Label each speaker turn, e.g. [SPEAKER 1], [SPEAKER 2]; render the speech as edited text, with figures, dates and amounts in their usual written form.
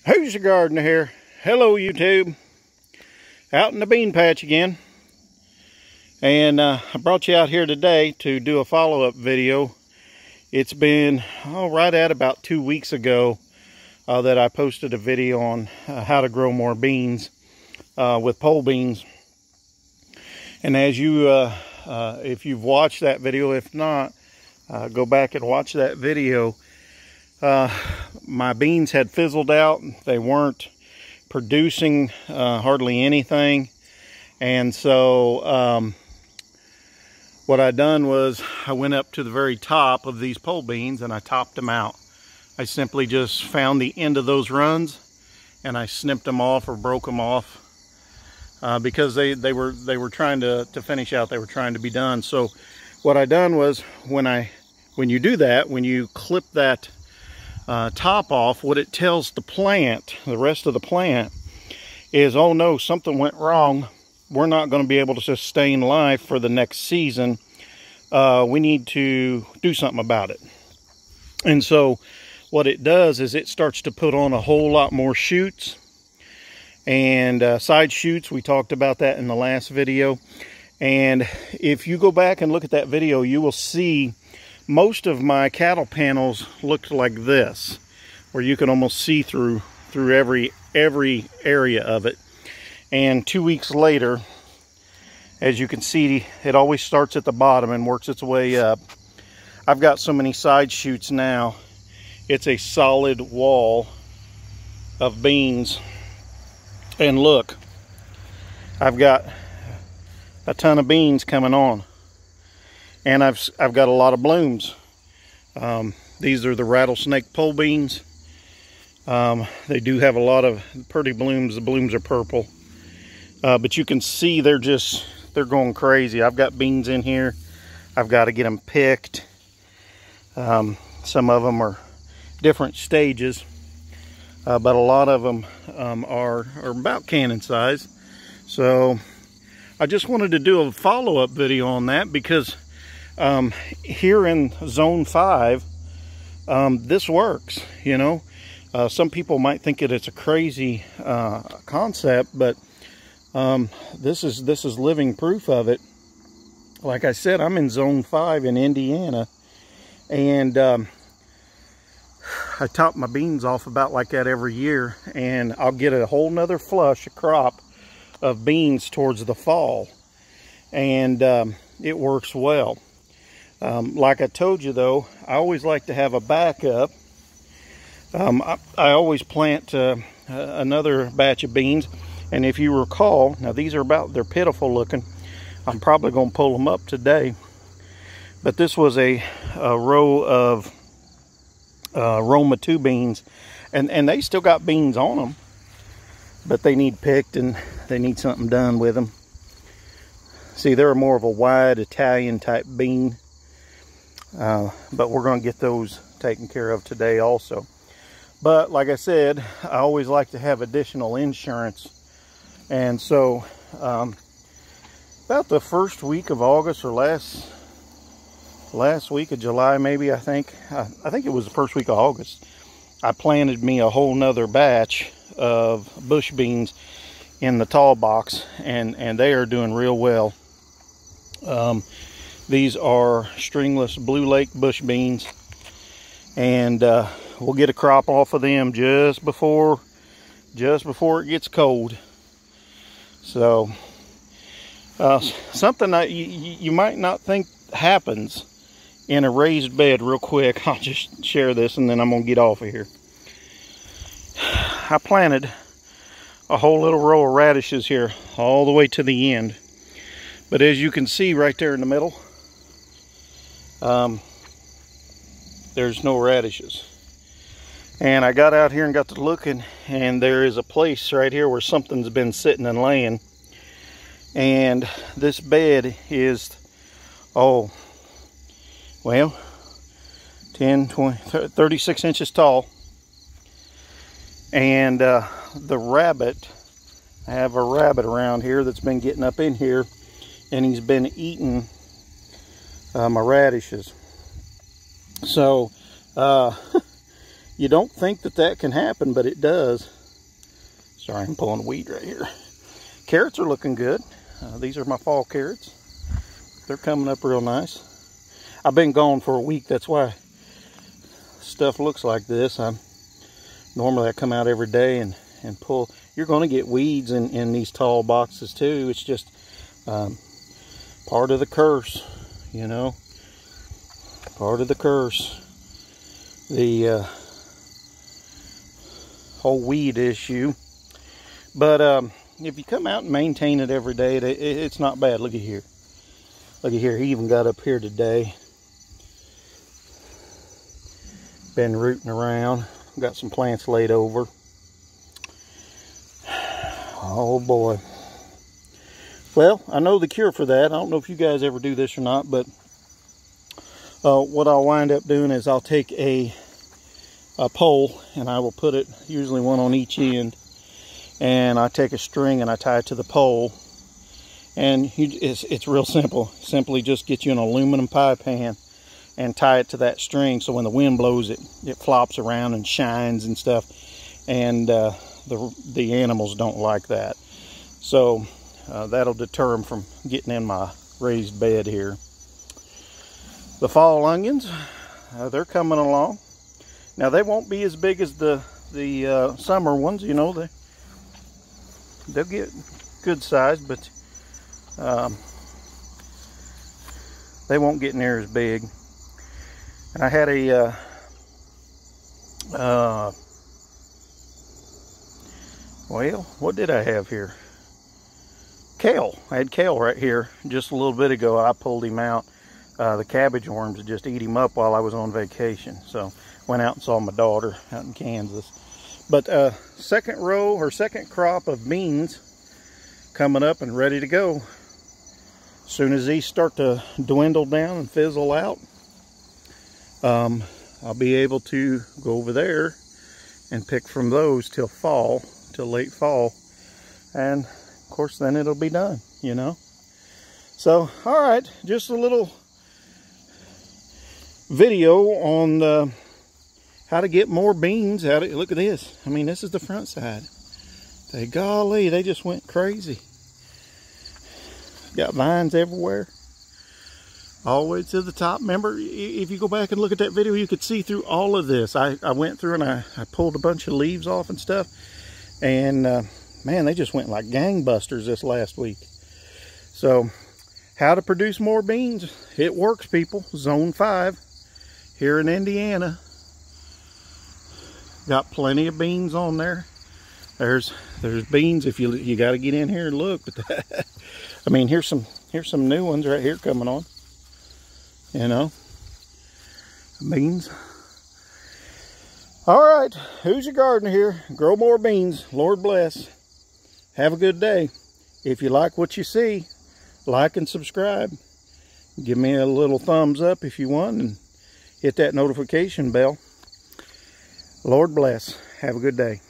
[SPEAKER 1] Who's the gardener here? Hello YouTube. Out in the bean patch again. And I brought you out here today to do a follow-up video. It's been right at about 2 weeks ago that I posted a video on how to grow more beans with pole beans. And as you, if you've watched that video, if not, go back and watch that video. My beans had fizzled out. They weren't producing hardly anything. And so what I done was I went up to the very top of these pole beans and I topped them out. I simply just found the end of those runs and I snipped them off or broke them off because they were trying to finish out. They were trying to be done. So what I done was when you do that, when you clip that top off, what it tells the plant, the rest of the plant, is, oh no, something went wrong. We're not going to be able to sustain life for the next season. We need to do something about it. And so what it does is it starts to put on a whole lot more shoots and side shoots. We talked about that in the last video. And if you go back and look at that video, you will see most of my cattle panels looked like this, where you can almost see through every area of it. And 2 weeks later, as you can see, it always starts at the bottom and works its way up. I've got so many side shoots now, it's a solid wall of beans. And look, I've got a ton of beans coming on. And I've got a lot of blooms. These are the rattlesnake pole beans. They do have a lot of pretty blooms. The blooms are purple. But you can see they're going crazy. I've got beans in here. I've got to get them picked. Some of them are different stages. But a lot of them are about cannon size. So I just wanted to do a follow-up video on that because here in zone 5, this works, you know. Some people might think it's a crazy concept, but this is living proof of it. Like I said, I'm in zone 5 in Indiana, and I top my beans off about like that every year, and I'll get a whole nother flush, a crop of beans towards the fall, and it works well. Like I told you though, I always like to have a backup. I always plant another batch of beans, and if you recall, now these are they're pitiful looking. I'm probably going to pull them up today, but this was a row of Roma 2 beans, and they still got beans on them, but they need picked and they need something done with them. See, they're more of a wide Italian type bean. But we're going to get those taken care of today also. But like I said, I always like to have additional insurance. And so about the first week of August or last week of July maybe, I think it was the first week of August, I planted me a whole nother batch of bush beans in the tall box, and they are doing real well. These are stringless Blue Lake bush beans, and we'll get a crop off of them just before it gets cold. So something that you might not think happens in a raised bed. Real quick, I'll just share this and then I'm gonna get off of here. I planted a whole little row of radishes here all the way to the end, but as you can see right there in the middle, there's no radishes. And I got out here and got to looking, and there is a place right here where something's been sitting and laying. And this bed is, oh, well, 10, 20, 36 inches tall. And the rabbit, I have a rabbit around here that's been getting up in here, and he's been eating my radishes. So You don't think that that can happen, but it does. Sorry, I'm pulling a weed right here. Carrots are looking good. These are my fall carrots. They're coming up real nice. I've been gone for a week. That's why stuff looks like this. Normally I come out every day and pull. You're going to get weeds in these tall boxes too. It's just part of the curse, you know. Part of the curse. The whole weed issue. But if you come out and maintain it every day, it's not bad. Look at here. Look at here. He even got up here today. Been rooting around. Got some plants laid over. Oh boy. Well, I know the cure for that. I don't know if you guys ever do this or not, but what I'll wind up doing is I'll take a pole and I will put it, usually one on each end, and I take a string and I tie it to the pole, and it's real simple. Simply just get you an aluminum pie pan and tie it to that string, so when the wind blows it flops around and shines and stuff, and the animals don't like that. So that'll deter them from getting in my raised bed here. The fall onions, they're coming along. Now they won't be as big as the summer ones, you know. They'll get good size, but they won't get near as big. And I had a well, what did I have here? Kale. I had kale right here just a little bit ago. I pulled him out. The cabbage worms would just eat him up while I was on vacation. So went out and saw my daughter out in Kansas. But second row or second crop of beans coming up and ready to go. As soon as these start to dwindle down and fizzle out, I'll be able to go over there and pick from those till fall, till late fall. And of course then it'll be done, you know. So, all right, just a little video on how to get more beans. Look at this. I mean, this is the front side. Golly, they just went crazy. Got vines everywhere, all the way to the top. Remember, if you go back and look at that video, you could see through all of this. I went through and I pulled a bunch of leaves off and stuff, and man, they just went like gangbusters this last week. So how to produce more beans? It works, people. Zone 5 here in Indiana. Got plenty of beans on there. There's beans if you got to get in here and look. But I mean, here's some new ones right here coming on. You know, beans. All right, who's your gardener here? Grow more beans. Lord bless. Have a good day. If you like what you see, like and subscribe. Give me a little thumbs up if you want, and hit that notification bell. Lord bless. Have a good day.